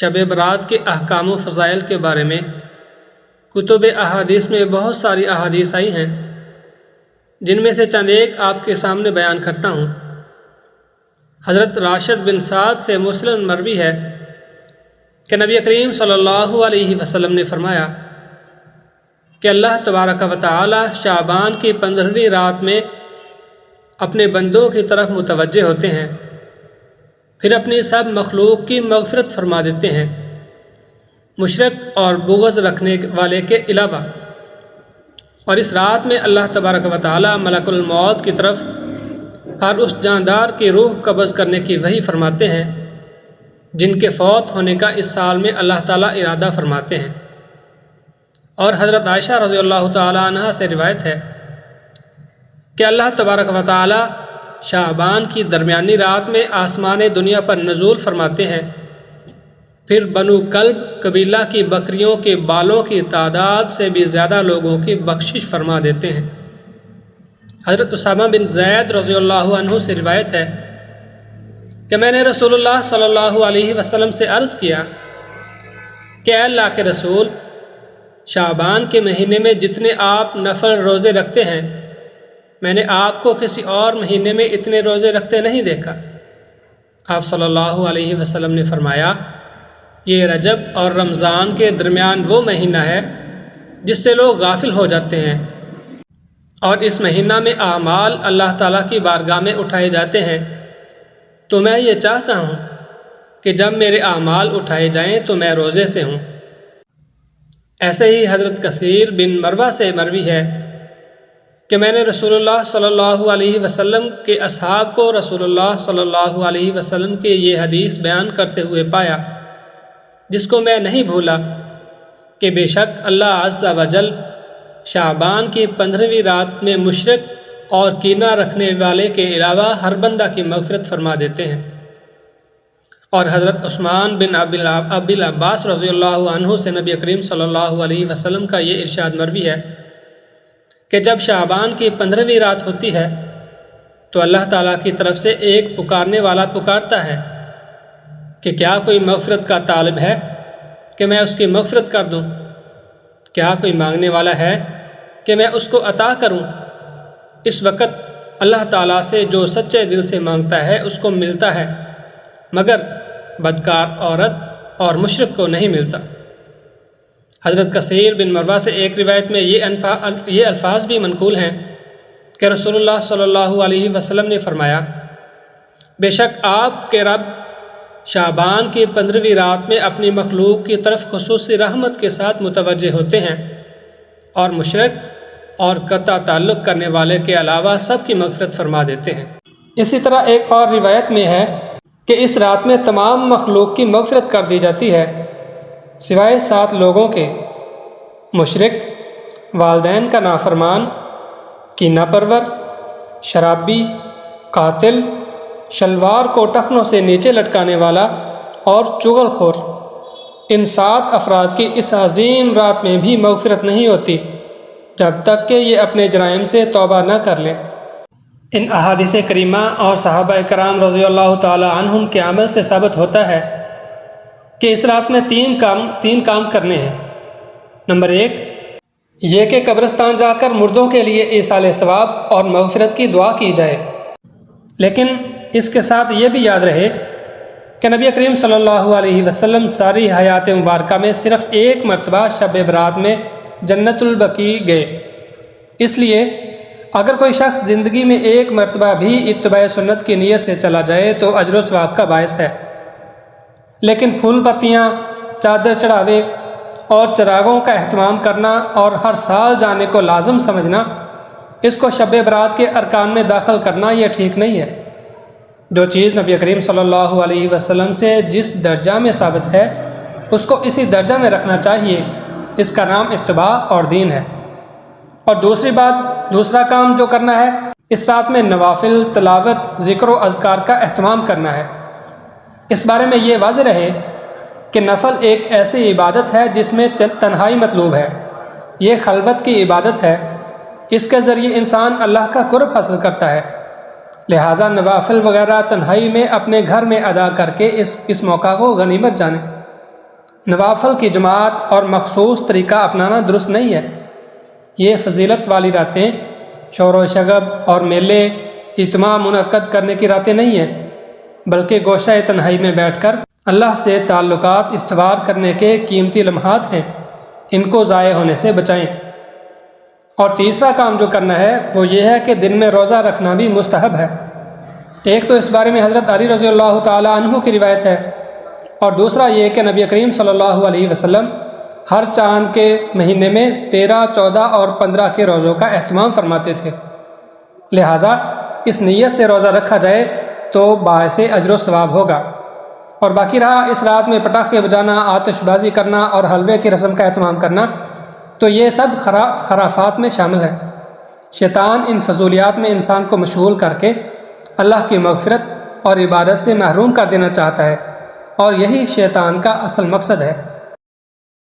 شب برات کے احکام و فضائل کے بارے میں کتب احادیث میں بہت ساری احادیث آئی ہیں، جن میں سے چند ایک آپ کے سامنے بیان کرتا ہوں۔ حضرت راشد بن سعد سے مسلم مروی ہے کہ نبی کریم صلی اللہ علیہ وسلم نے فرمایا کہ اللہ تبارک و تعالی شعبان کی 15ویں رات میں اپنے بندوں کی طرف متوجہ ہوتے ہیں، پھر اپنی سب مخلوق کی مغفرت فرما دیتے ہیں، مشرک اور بغض رکھنے والے کے علاوہ۔ اور اس رات میں اللہ تبارک و تعالی ملک الموت کی طرف ہر اس جاندار کی روح قبض کرنے کی وحی فرماتے ہیں جن کے فوت ہونے کا اس سال میں اللہ تعالیٰ ارادہ فرماتے ہیں۔ اور حضرت عائشہ رضی اللہ تعالیٰ عنہا سے روایت ہے کہ اللہ تبارک و تعالیٰ شعبان کی درمیانی رات میں آسمان دنیا پر نزول فرماتے ہیں، پھر بنو کلب قبیلہ کی بکریوں کے بالوں کی تعداد سے بھی زیادہ لوگوں کی بخشش فرما دیتے ہیں۔ حضرت اسامہ بن زید رضی اللہ عنہ سے روایت ہے کہ میں نے رسول اللہ صلی اللہ علیہ وسلم سے عرض کیا کہ اے اللہ کے رسول، شعبان کے مہینے میں جتنے آپ نفل روزے رکھتے ہیں، میں نے آپ کو کسی اور مہینے میں اتنے روزے رکھتے نہیں دیکھا۔ آپ صلی اللہ علیہ وسلم نے فرمایا، یہ رجب اور رمضان کے درمیان وہ مہینہ ہے جس سے لوگ غافل ہو جاتے ہیں، اور اس مہینہ میں اعمال اللہ تعالیٰ کی بارگاہ میں اٹھائے جاتے ہیں، تو میں یہ چاہتا ہوں کہ جب میرے اعمال اٹھائے جائیں تو میں روزے سے ہوں۔ ایسے ہی حضرت کثیر بن مروہ سے مروی ہے کہ میں نے رسول اللہ صلی اللہ علیہ وسلم کے اصحاب کو رسول اللہ صلی اللہ علیہ وسلم کی یہ حدیث بیان کرتے ہوئے پایا، جس کو میں نہیں بھولا، کہ بے شک اللہ عز و جل شعبان کی 15ویں رات میں مشرک اور کینہ رکھنے والے کے علاوہ ہر بندہ کی مغفرت فرما دیتے ہیں۔ اور حضرت عثمان بن ابی العباس رضی اللہ عنہ سے نبی کریم صلی اللہ علیہ وسلم کا یہ ارشاد مروی ہے کہ جب شعبان کی 15ویں رات ہوتی ہے تو اللہ تعالیٰ کی طرف سے ایک پکارنے والا پکارتا ہے کہ کیا کوئی مغفرت کا طالب ہے کہ میں اس کی مغفرت کر دوں؟ کیا کوئی مانگنے والا ہے کہ میں اس کو عطا کروں؟ اس وقت اللہ تعالیٰ سے جو سچے دل سے مانگتا ہے اس کو ملتا ہے، مگر بدکار عورت اور مشرک کو نہیں ملتا۔ حضرت کثیر بن مروہ سے ایک روایت میں یہ الفاظ بھی منقول ہیں کہ رسول اللہ صلی اللہ علیہ وسلم نے فرمایا، بے شک آپ کے رب شعبان کی 15ویں رات میں اپنی مخلوق کی طرف خصوصی رحمت کے ساتھ متوجہ ہوتے ہیں، اور مشرک اور قطع تعلق کرنے والے کے علاوہ سب کی مغفرت فرما دیتے ہیں۔ اسی طرح ایک اور روایت میں ہے کہ اس رات میں تمام مخلوق کی مغفرت کر دی جاتی ہے سوائے 7 لوگوں کے: مشرک، والدین کا نافرمان، کینہ پرور، شرابی، قاتل، شلوار کو ٹخنوں سے نیچے لٹکانے والا اور چغل خور۔ ان 7 افراد کی اس عظیم رات میں بھی مغفرت نہیں ہوتی جب تک کہ یہ اپنے جرائم سے توبہ نہ کر لیں۔ ان احادیث کریمہ اور صحابہ کرام رضی اللہ تعالی عنہم کے عمل سے ثابت ہوتا ہے کہ اس رات میں تین کام کرنے ہیں۔ نمبر 1، یہ کہ قبرستان جا کر مردوں کے لیے ایصال ثواب اور مغفرت کی دعا کی جائے، لیکن اس کے ساتھ یہ بھی یاد رہے کہ نبی کریم صلی اللہ علیہ وسلم ساری حیات مبارکہ میں صرف ایک مرتبہ شب برات میں جنت البقیع گئے۔ اس لیے اگر کوئی شخص زندگی میں ایک مرتبہ بھی اتباع سنت کی نیت سے چلا جائے تو اجر و ثواب کا باعث ہے، لیکن پھول پتیاں، چادر چڑھاوے اور چراغوں کا اہتمام کرنا اور ہر سال جانے کو لازم سمجھنا، اس کو شب برات کے ارکان میں داخل کرنا یہ ٹھیک نہیں ہے۔ جو چیز نبی کریم صلی اللہ علیہ وسلم سے جس درجہ میں ثابت ہے اس کو اسی درجہ میں رکھنا چاہیے، اس کا نام اتباع اور دین ہے۔ اور دوسرا کام جو کرنا ہے، اس رات میں نوافل، تلاوت، ذکر و اذکار کا اہتمام کرنا ہے۔ اس بارے میں یہ واضح رہے کہ نفل ایک ایسی عبادت ہے جس میں تنہائی مطلوب ہے، یہ خلوت کی عبادت ہے، اس کے ذریعے انسان اللہ کا قرب حاصل کرتا ہے، لہٰذا نوافل وغیرہ تنہائی میں اپنے گھر میں ادا کر کے اس موقع کو غنیمت جانیں۔ نوافل کی جماعت اور مخصوص طریقہ اپنانا درست نہیں ہے۔ یہ فضیلت والی راتیں شور و شغب اور میلے اجتماع منعقد کرنے کی راتیں نہیں ہیں، بلکہ گوشہ تنہائی میں بیٹھ کر اللہ سے تعلقات استوار کرنے کے قیمتی لمحات ہیں۔ ان کو ضائع ہونے سے بچائیں۔ اور تیسرا کام جو کرنا ہے وہ یہ ہے کہ دن میں روزہ رکھنا بھی مستحب ہے۔ ایک تو اس بارے میں حضرت علی رضی اللہ تعالیٰ عنہ کی روایت ہے، اور دوسرا یہ کہ نبی کریم صلی اللہ علیہ وسلم ہر چاند کے مہینے میں 13، 14 اور 15 کے روزوں کا اہتمام فرماتے تھے۔ لہٰذا اس نیت سے روزہ رکھا جائے تو باعث اجر و ثواب ہوگا۔ اور باقی رہا اس رات میں پٹاخے بجانا، آتش بازی کرنا اور حلوے کی رسم کا اہتمام کرنا، تو یہ سب خرافات میں شامل ہے۔ شیطان ان فضولیات میں انسان کو مشغول کر کے اللہ کی مغفرت اور عبادت سے محروم کر دینا چاہتا ہے، اور یہی شیطان کا اصل مقصد ہے۔